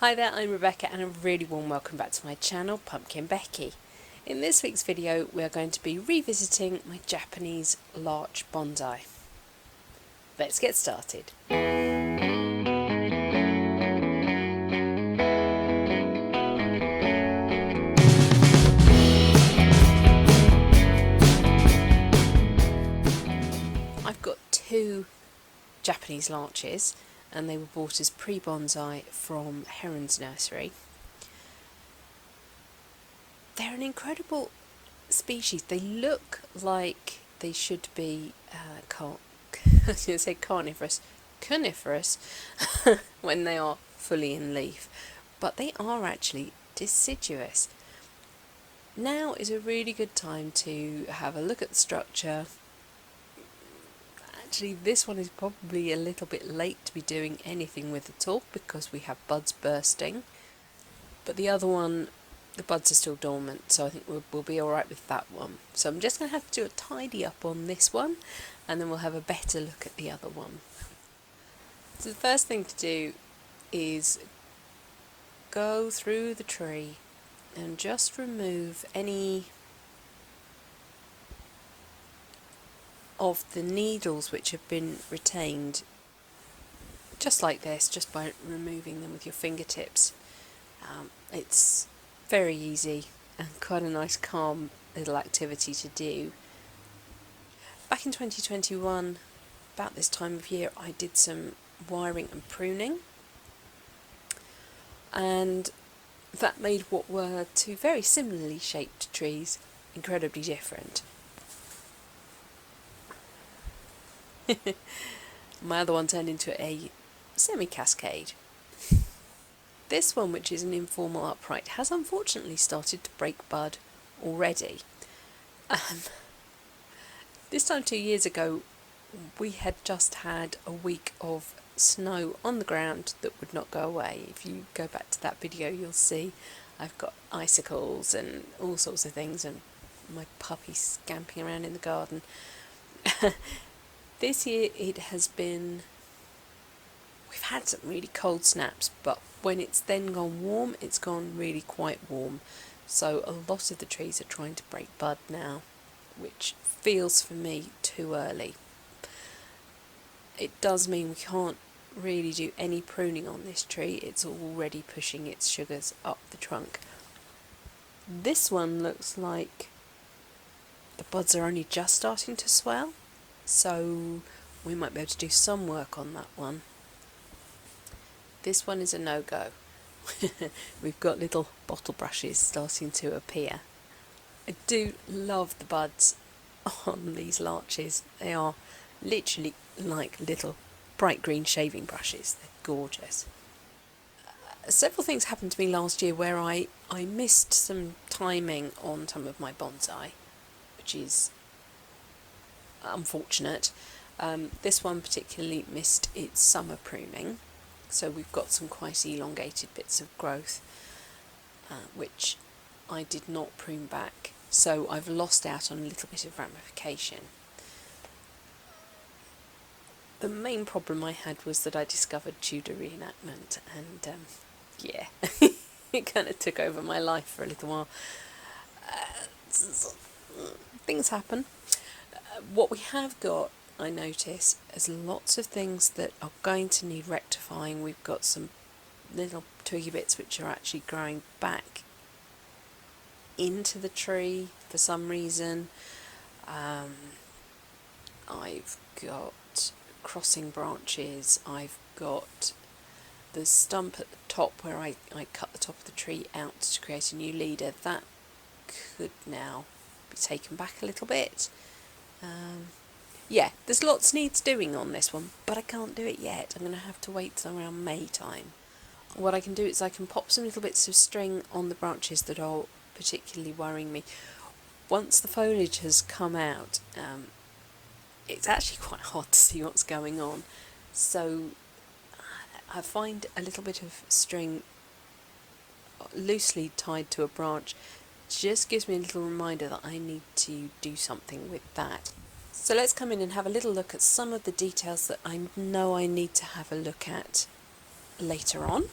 Hi there, I'm Rebecca and a really warm welcome back to my channel, PumpkinBecki. In this week's video we are going to be revisiting my Japanese Larch Bonsai. Let's get started. I've got two Japanese larches and they were bought as pre-bonsai from Heron's Nursery. They're an incredible species. They look like they should be I was going to say coniferous when they are fully in leaf, but they are actually deciduous. Now is a really good time to have a look at the structure. Actually, this one is probably a little bit late to be doing anything with at all because we have buds bursting, but the other one, the buds are still dormant, so I think we'll be alright with that one. So I'm just going to have to do a tidy up on this one and then we'll have a better look at the other one. So the first thing to do is go through the tree and just remove any of the needles which have been retained, just like this, just by removing them with your fingertips. It's very easy and quite a nice calm little activity to do. Back in 2021, about this time of year, I did some wiring and pruning, and that made what were two very similarly shaped trees incredibly different. My other one turned into a semi-cascade. This one, which is an informal upright, has unfortunately started to break bud already. This time 2 years ago, we had just had a week of snow on the ground that would not go away. If you go back to that video, you'll see I've got icicles and all sorts of things, and my puppy scamping around in the garden. This year it has been, we've had some really cold snaps, but when it's then gone warm, it's gone really quite warm. So a lot of the trees are trying to break bud now, which feels for me too early. It does mean we can't really do any pruning on this tree. It's already pushing its sugars up the trunk. This one looks like the buds are only just starting to swell, so we might be able to do some work on that one. This one is a no-go. We've got little bottle brushes starting to appear. I do love the buds on these larches. They are literally like little bright green shaving brushes. They're gorgeous. Several things happened to me last year where I missed some timing on some of my bonsai, which is unfortunate. This one particularly missed its summer pruning, so we've got some quite elongated bits of growth which I did not prune back, so I've lost out on a little bit of ramification. The main problem I had was that I discovered Tudor reenactment, and yeah, it kind of took over my life for a little while. Things happen. What we have got, I notice, is lots of things that are going to need rectifying. We've got some little twiggy bits which are actually growing back into the tree for some reason. I've got crossing branches. I've got the stump at the top where I cut the top of the tree out to create a new leader. That could now be taken back a little bit. Yeah, there's lots needs doing on this one, but I can't do it yet. I'm going to have to wait till around May time. What I can do is I can pop some little bits of string on the branches that are particularly worrying me. Once the foliage has come out, it's actually quite hard to see what's going on. So I find a little bit of string loosely tied to a branch just gives me a little reminder that I need to do something with that. So let's come in and have a little look at some of the details that I know I need to have a look at later on.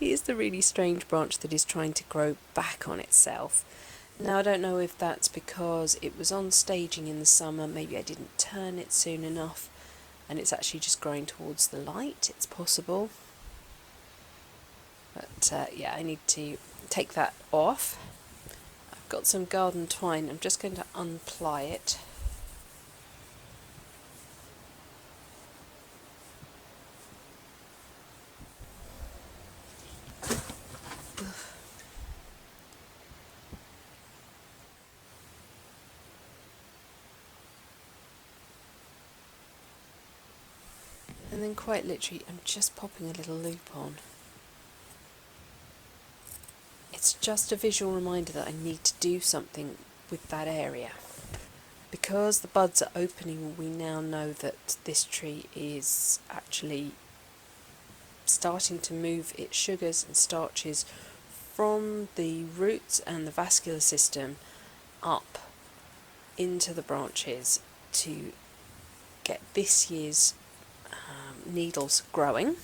Here's the really strange branch that is trying to grow back on itself. Now I don't know if that's because it was on staging in the summer, maybe I didn't turn it soon enough, and it's actually just growing towards the light. It's possible. But yeah, I need to take that off. I've got some garden twine. I'm just going to unply it. And then quite literally, I'm just popping a little loop on. It's just a visual reminder that I need to do something with that area. Because the buds are opening, we now know that this tree is actually starting to move its sugars and starches from the roots and the vascular system up into the branches to get this year's needles growing.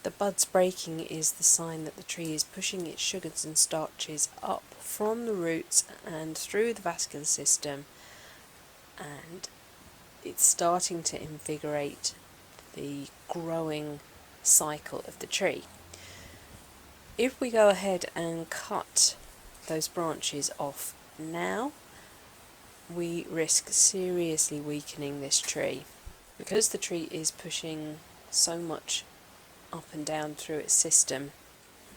The buds breaking is the sign that the tree is pushing its sugars and starches up from the roots and through the vascular system, and it's starting to invigorate the growing cycle of the tree. If we go ahead and cut those branches off now, we risk seriously weakening this tree. Because the tree is pushing so much up and down through its system,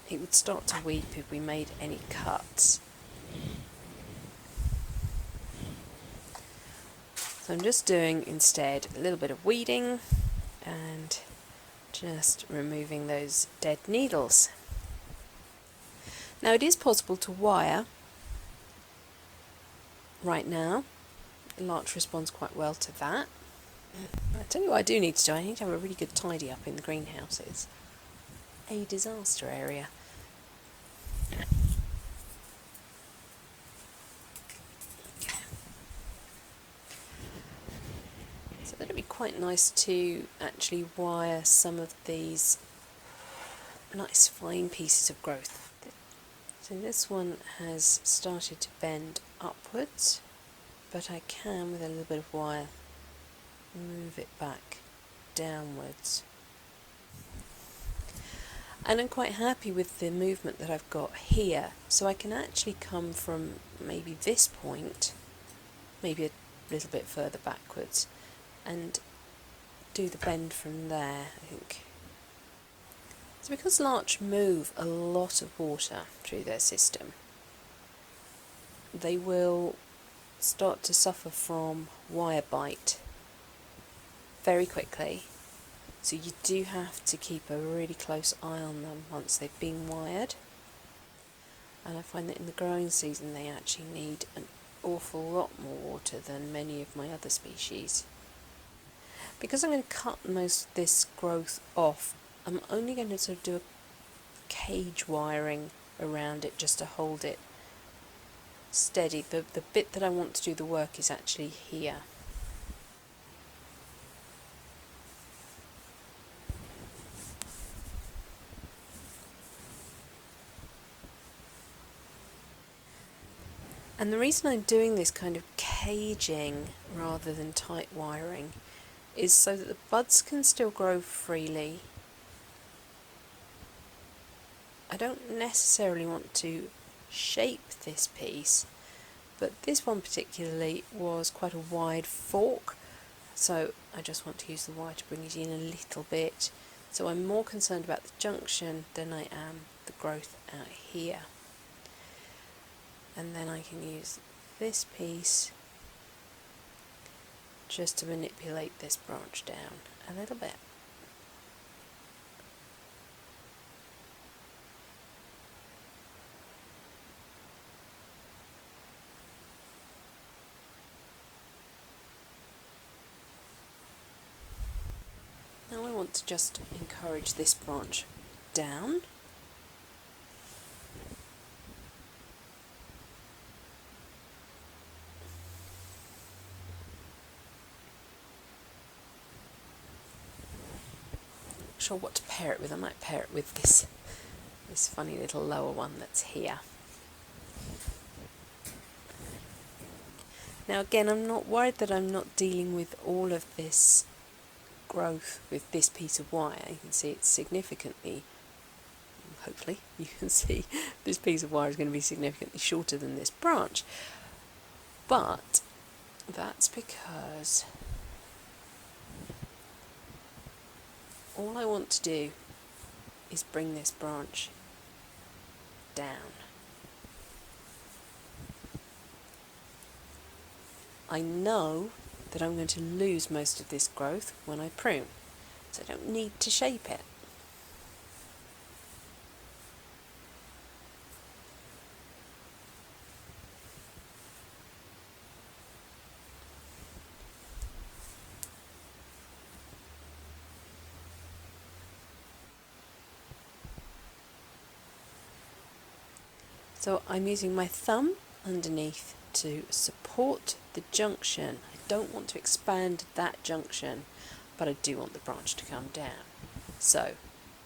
it would start to weep if we made any cuts. So I'm just doing instead a little bit of weeding and just removing those dead needles. Now it is possible to wire right now. The larch responds quite well to that. I tell you what I do need to do, I need to have a really good tidy up in the greenhouse. It's a disaster area. So that'd be quite nice to actually wire some of these nice fine pieces of growth. So this one has started to bend upwards, but I can, with a little bit of wire, move it back downwards. And I'm quite happy with the movement that I've got here, so I can actually come from maybe this point, maybe a little bit further backwards, and do the bend from there, I think. So because larch move a lot of water through their system, they will start to suffer from wire bite very quickly. So you do have to keep a really close eye on them once they've been wired. And I find that in the growing season they actually need an awful lot more water than many of my other species. Because I'm going to cut most of this growth off, I'm only going to sort of do a cage wiring around it just to hold it steady. The bit that I want to do the work is actually here. And the reason I'm doing this kind of caging rather than tight wiring is so that the buds can still grow freely. I don't necessarily want to shape this piece, but this one particularly was quite a wide fork, so I just want to use the wire to bring it in a little bit. So I'm more concerned about the junction than I am the growth out here. And then I can use this piece just to manipulate this branch down a little bit. Now I want to just encourage this branch down. sure what to pair it with. I might pair it with this funny little lower one that's here. Now again, I'm not worried that I'm not dealing with all of this growth with this piece of wire. You can see it's significantly, hopefully you can see this piece of wire is going to be significantly shorter than this branch, but that's because all I want to do is bring this branch down. I know that I'm going to lose most of this growth when I prune, so I don't need to shape it. So I'm using my thumb underneath to support the junction. I don't want to expand that junction, but I do want the branch to come down. So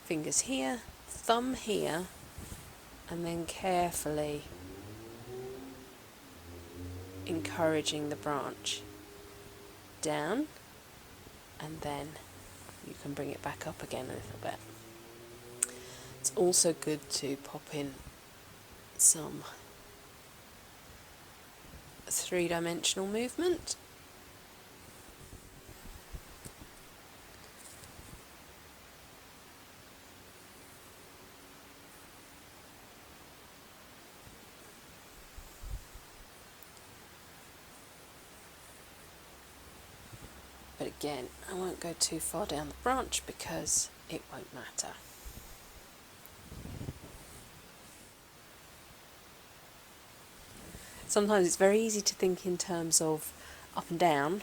fingers here, thumb here, and then carefully encouraging the branch down, and then you can bring it back up again a little bit. It's also good to pop in some three-dimensional movement. But again, I won't go too far down the branch because it won't matter. Sometimes it's very easy to think in terms of up and down,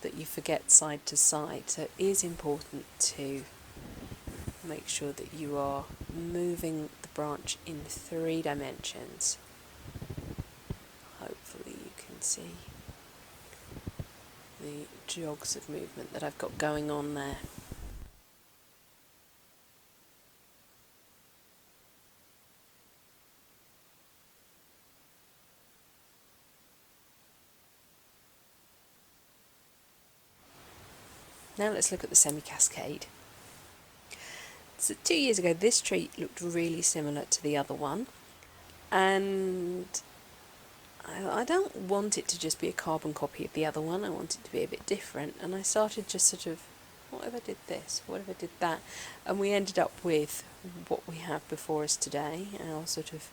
that you forget side to side. So it is important to make sure that you are moving the branch in 3 dimensions. Hopefully you can see the jogs of movement that I've got going on there. Now let's look at the semi-cascade. So 2 years ago this tree looked really similar to the other one, and I don't want it to just be a carbon copy of the other one. I want it to be a bit different, and I started just sort of, what if I did this, what if I did that, and we ended up with what we have before us today, our sort of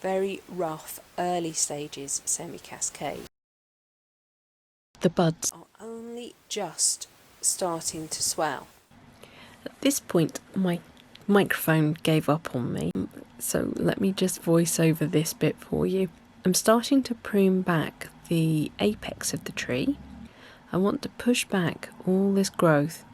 very rough early stages semi-cascade. The buds are only just starting to swell. At this point my microphone gave up on me, so let me just voice over this bit for you. I'm starting to prune back the apex of the tree. I want to push back all this growth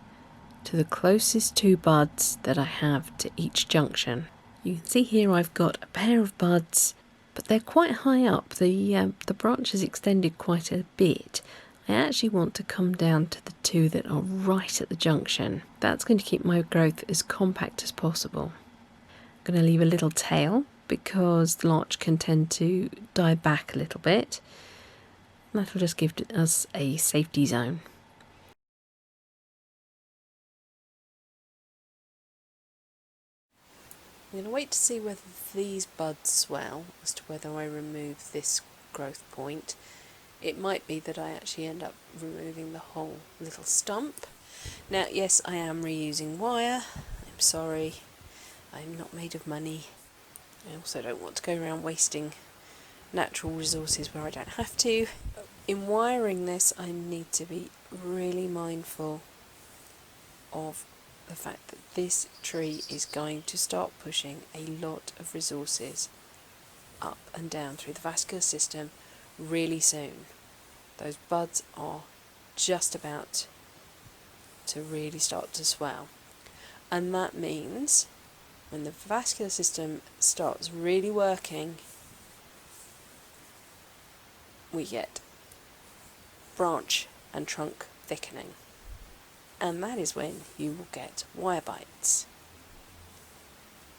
to the closest 2 buds that I have to each junction. You can see here I've got a pair of buds, but they're quite high up. The branch is extended quite a bit. I actually want to come down to the 2 that are right at the junction. That's going to keep my growth as compact as possible. I'm going to leave a little tail because the larch can tend to die back a little bit. That'll just give us a safety zone. I'm going to wait to see whether these buds swell, as to whether I remove this growth point. It might be that I actually end up removing the whole little stump. Now, yes, I am reusing wire. I'm sorry. I'm not made of money. I also don't want to go around wasting natural resources where I don't have to. In wiring this, I need to be really mindful of the fact that this tree is going to start pushing a lot of resources up and down through the vascular system really soon. Those buds are just about to really start to swell, and that means when the vascular system starts really working, we get branch and trunk thickening. and that is when you will get wire bites.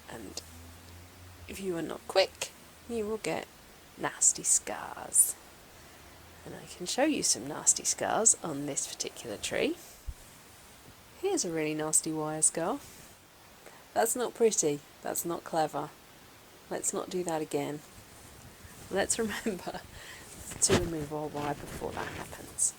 And if you are not quick, you will get nasty scars. And I can show you some nasty scars on this particular tree. Here's a really nasty wire scar. That's not pretty, that's not clever. Let's not do that again. Let's remember to remove our wire before that happens.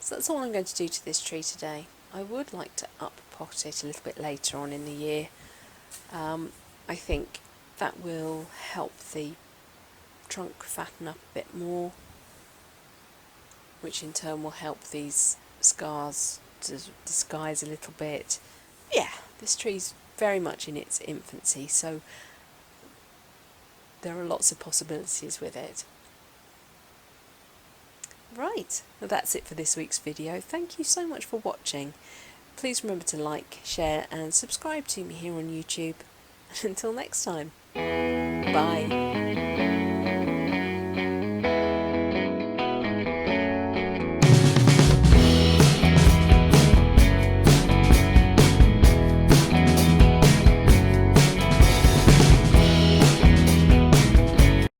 So that's all I'm going to do to this tree today. I would like to up-pot it a little bit later on in the year. I think that will help the trunk fatten up a bit more, which in turn will help these scars to disguise a little bit. Yeah, this tree's very much in its infancy, so there are lots of possibilities with it. Right, well that's it for this week's video. Thank you so much for watching. Please remember to like, share and subscribe to me here on YouTube. And until next time, bye.